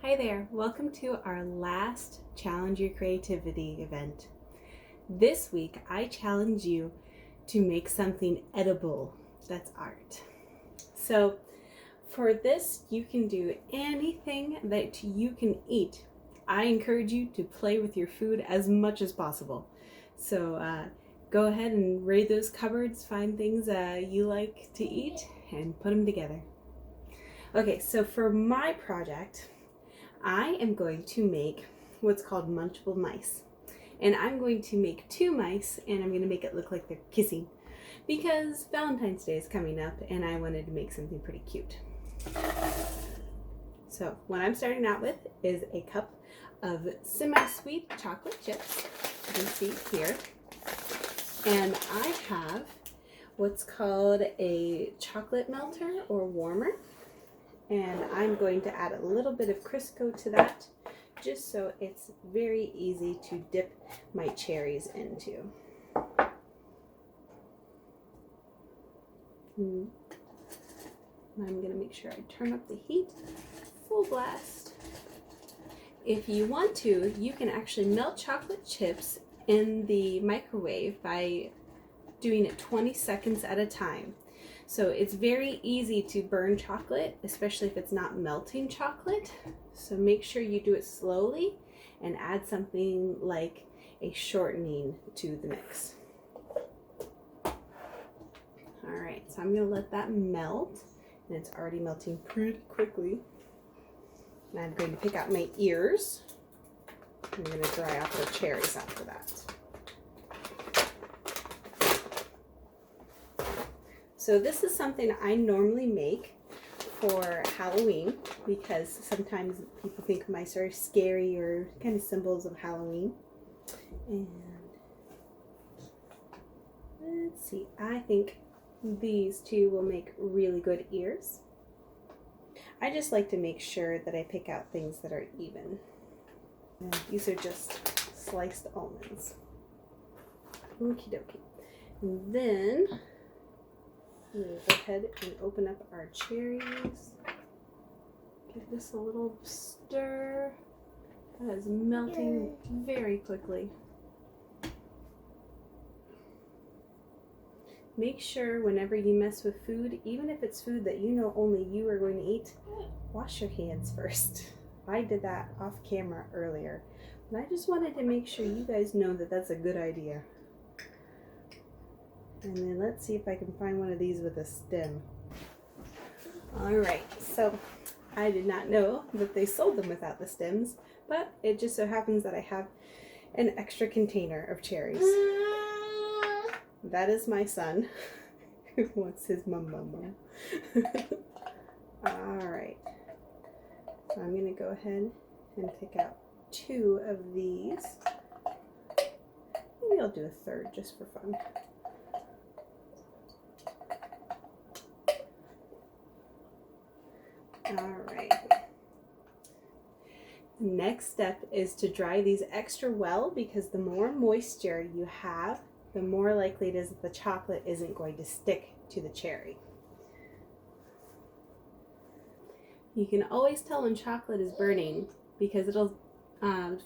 Hi there, welcome to our last Challenge Your Creativity event. This week I challenge you to make something edible that's art. So for this you can do anything that you can eat. I encourage you to play with your food as much as possible. So go ahead and raid those cupboards, find things you like to eat and put them together. Okay, so for my project, I am going to make what's called munchable mice. And I'm going to make 2 mice and I'm going to make it look like they're kissing because Valentine's Day is coming up and I wanted to make something pretty cute. So what I'm starting out with is a cup of semi-sweet chocolate chips, you can see here. And I have what's called a chocolate melter or warmer. And I'm going to add a little bit of Crisco to that just so it's very easy to dip my cherries into. I'm going to make sure I turn up the heat full blast. If you want to, you can actually melt chocolate chips in the microwave by doing it 20 seconds at a time. So it's very easy to burn chocolate, especially if it's not melting chocolate. So make sure you do it slowly and add something like a shortening to the mix. All right, so I'm gonna let that melt, and it's already melting pretty quickly. And I'm going to pick out my ears. I'm gonna dry off the cherries after that. So this is something I normally make for Halloween because sometimes people think mice are scary or kind of symbols of Halloween. And let's see, I think these 2 will make really good ears. I just like to make sure that I pick out things that are even. And these are just sliced almonds. Okie dokie. And then we'll go ahead and open up our cherries. Give this a little stir. That is melting very quickly. Make sure whenever you mess with food, even if it's food that you know only you are going to eat, wash your hands first. I did that off camera earlier, and I just wanted to make sure you guys know that that's a good idea. And then let's see if I can find one of these with a stem. All right, so I did not know that they sold them without the stems, but it just so happens that I have an extra container of cherries. That is my son who wants his mum. All right, so I'm gonna go ahead and pick out 2 of these. Maybe I'll do a 3rd just for fun. All right. The next step is to dry these extra well because the more moisture you have, the more likely it is that the chocolate isn't going to stick to the cherry. You can always tell when chocolate is burning because it'll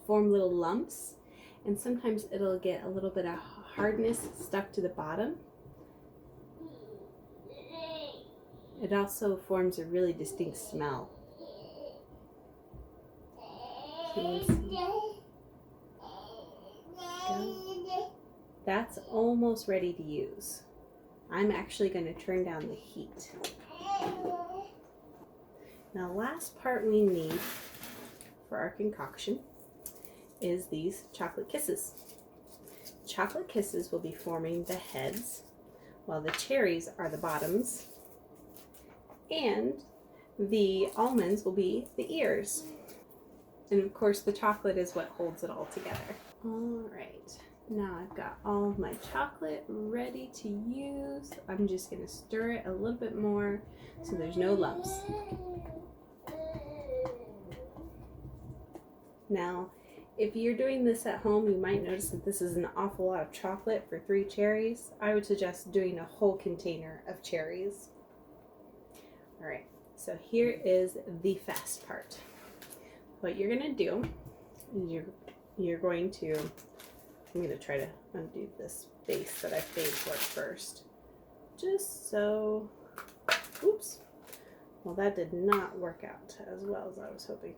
form little lumps, and sometimes it'll get a little bit of hardness stuck to the bottom. It also forms a really distinct smell. That's almost ready to use. I'm actually going to turn down the heat. Now, last part we need for our concoction is these chocolate kisses. Chocolate kisses will be forming the heads, while the cherries are the bottoms, and the almonds will be the ears. And of course the chocolate is what holds it all together. All right, now I've got all of my chocolate ready to use. I'm just gonna stir it a little bit more so there's no lumps. Now, if you're doing this at home, you might notice that this is an awful lot of chocolate for 3 cherries. I would suggest doing a whole container of cherries. All right, so here is the fast part. what you're gonna do is you're going to, I'm gonna try to undo this base that I've made for it first. Just so, oops. Well, that did not work out as well as I was hoping.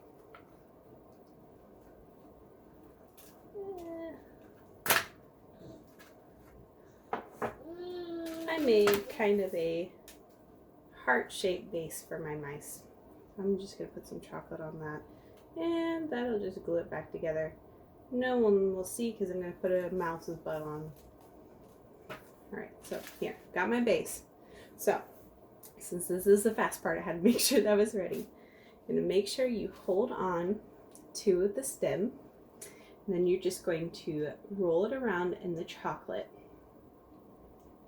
I made kind of a heart-shaped base for my mice. I'm just going to put some chocolate on that, and that'll just glue it back together. No one will see because I'm going to put a mouse's butt on. Alright, so here, got my base. So, since this is the fast part, I had to make sure that was ready. I'm going to make sure you hold on to the stem, and then you're just going to roll it around in the chocolate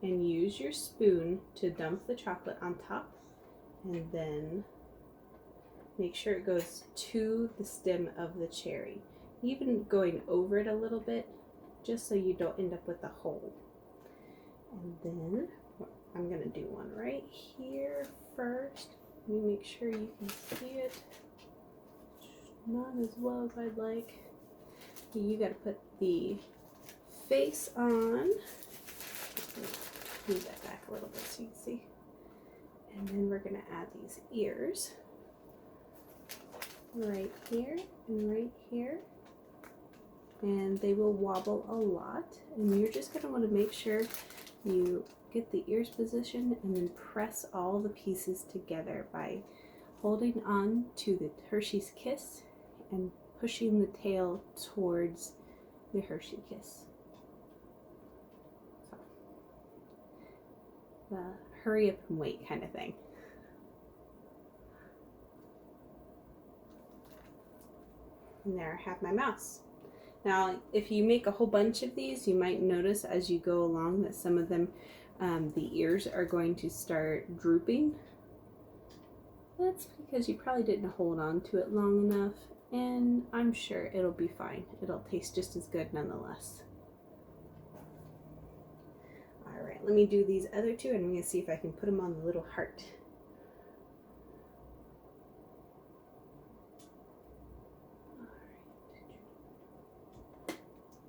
and use your spoon to dump the chocolate on top, and then make sure it goes to the stem of the cherry, even going over it a little bit, just so you don't end up with a hole. And then I'm gonna do one right here first. Let me make sure you can see it. Not as well as I'd like. You gotta put the face on. Move that back a little bit so you can see. And then we're gonna add these ears right here and right here. And they will wobble a lot. And you're just gonna wanna make sure you get the ears positioned and then press all the pieces together by holding on to the Hershey's Kiss and pushing the tail towards the Hershey Kiss. So, the hurry up and wait kind of thing. And there I have my mouse. Now, if you make a whole bunch of these, you might notice as you go along that some of them, the ears are going to start drooping. That's because you probably didn't hold on to it long enough, and I'm sure it'll be fine. It'll taste just as good nonetheless. All right, let me do these other two, and I'm going to see if I can put them on the little heart.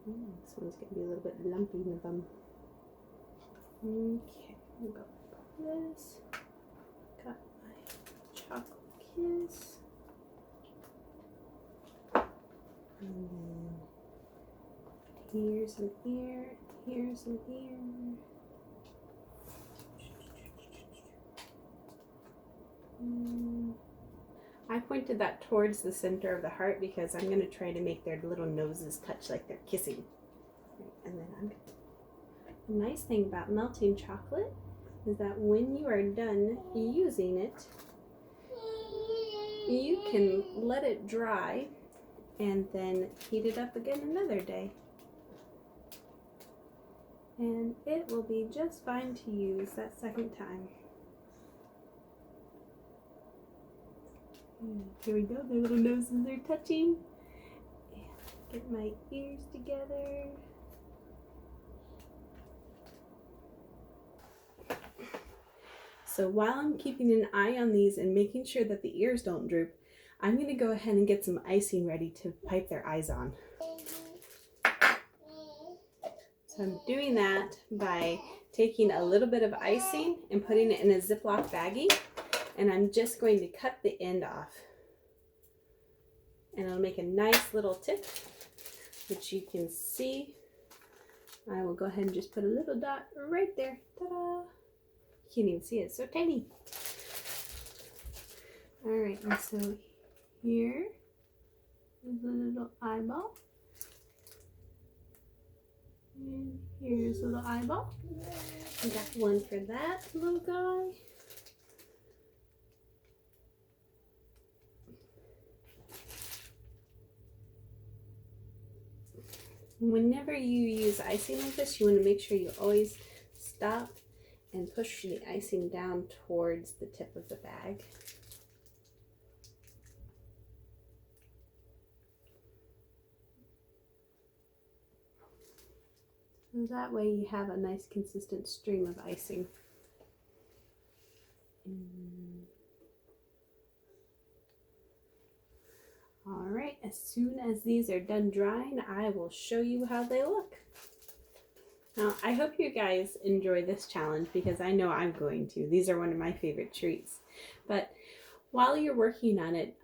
This one's going to be a little bit lumpy in the bum. Okay, we'll go like this. Got my chocolate kiss. And then here's an ear, here's an ear. I pointed that towards the center of the heart because I'm going to try to make their little noses touch like they're kissing. And then the nice thing about melting chocolate is that when you are done using it, you can let it dry and then heat it up again another day. And it will be just fine to use that second time. Here we go, their little noses are touching. And get my ears together. So while I'm keeping an eye on these and making sure that the ears don't droop, I'm going to go ahead and get some icing ready to pipe their eyes on. So I'm doing that by taking a little bit of icing and putting it in a Ziploc baggie. And I'm just going to cut the end off. And it'll make a nice little tip, which you can see. I will go ahead and just put a little dot right there. Ta-da! You can't even see it, it's so tiny. Alright, and so here is a little eyeball. And here's a little eyeball. I got one for that little guy. Whenever you use icing like this, you want to make sure you always stop and push the icing down towards the tip of the bag. So that way you have a nice consistent stream of icing. All right. as soon as these are done drying, I will show you how they look. Now, I hope you guys enjoy this challenge because I know I'm going to. These are one of my favorite treats. But while you're working on it,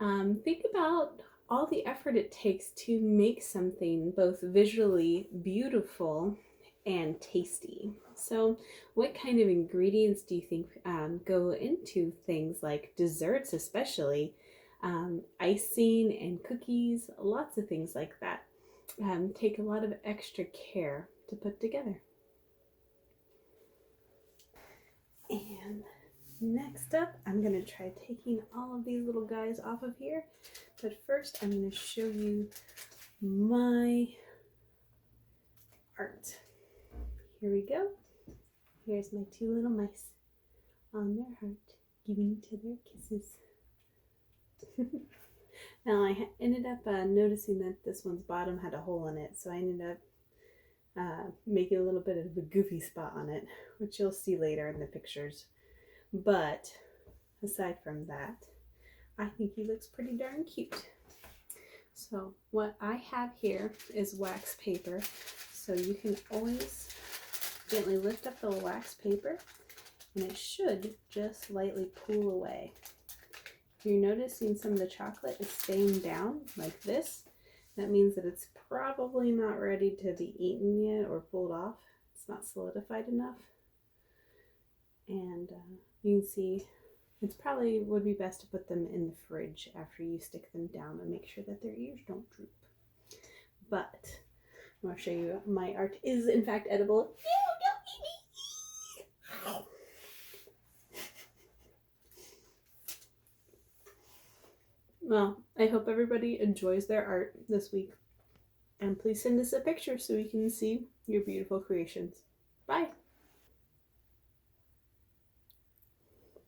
think about all the effort it takes to make something both visually beautiful and tasty. So what kind of ingredients do you think go into things like desserts, especially icing and cookies? Lots of things like that take a lot of extra care to put together. And next up, I'm going to try taking all of these little guys off of here. But first, I'm going to show you my art. Here we go. Here's my two little mice on their heart, giving each other kisses. Now, I ended up noticing that this one's bottom had a hole in it, so I ended up making a little bit of a goofy spot on it, which you'll see later in the pictures. But aside from that, I think he looks pretty darn cute. So what I have here is wax paper. So you can always gently lift up the wax paper and it should just lightly pull away. If you're noticing some of the chocolate is staying down like this, that means that it's probably not ready to be eaten yet or pulled off. It's not solidified enough. And you can see it's probably would be best to put them in the fridge after you stick them down and make sure that their ears don't droop. But I'm going to show you my art is in fact edible. Well, I hope everybody enjoys their art this week. And please send us a picture so we can see your beautiful creations. Bye!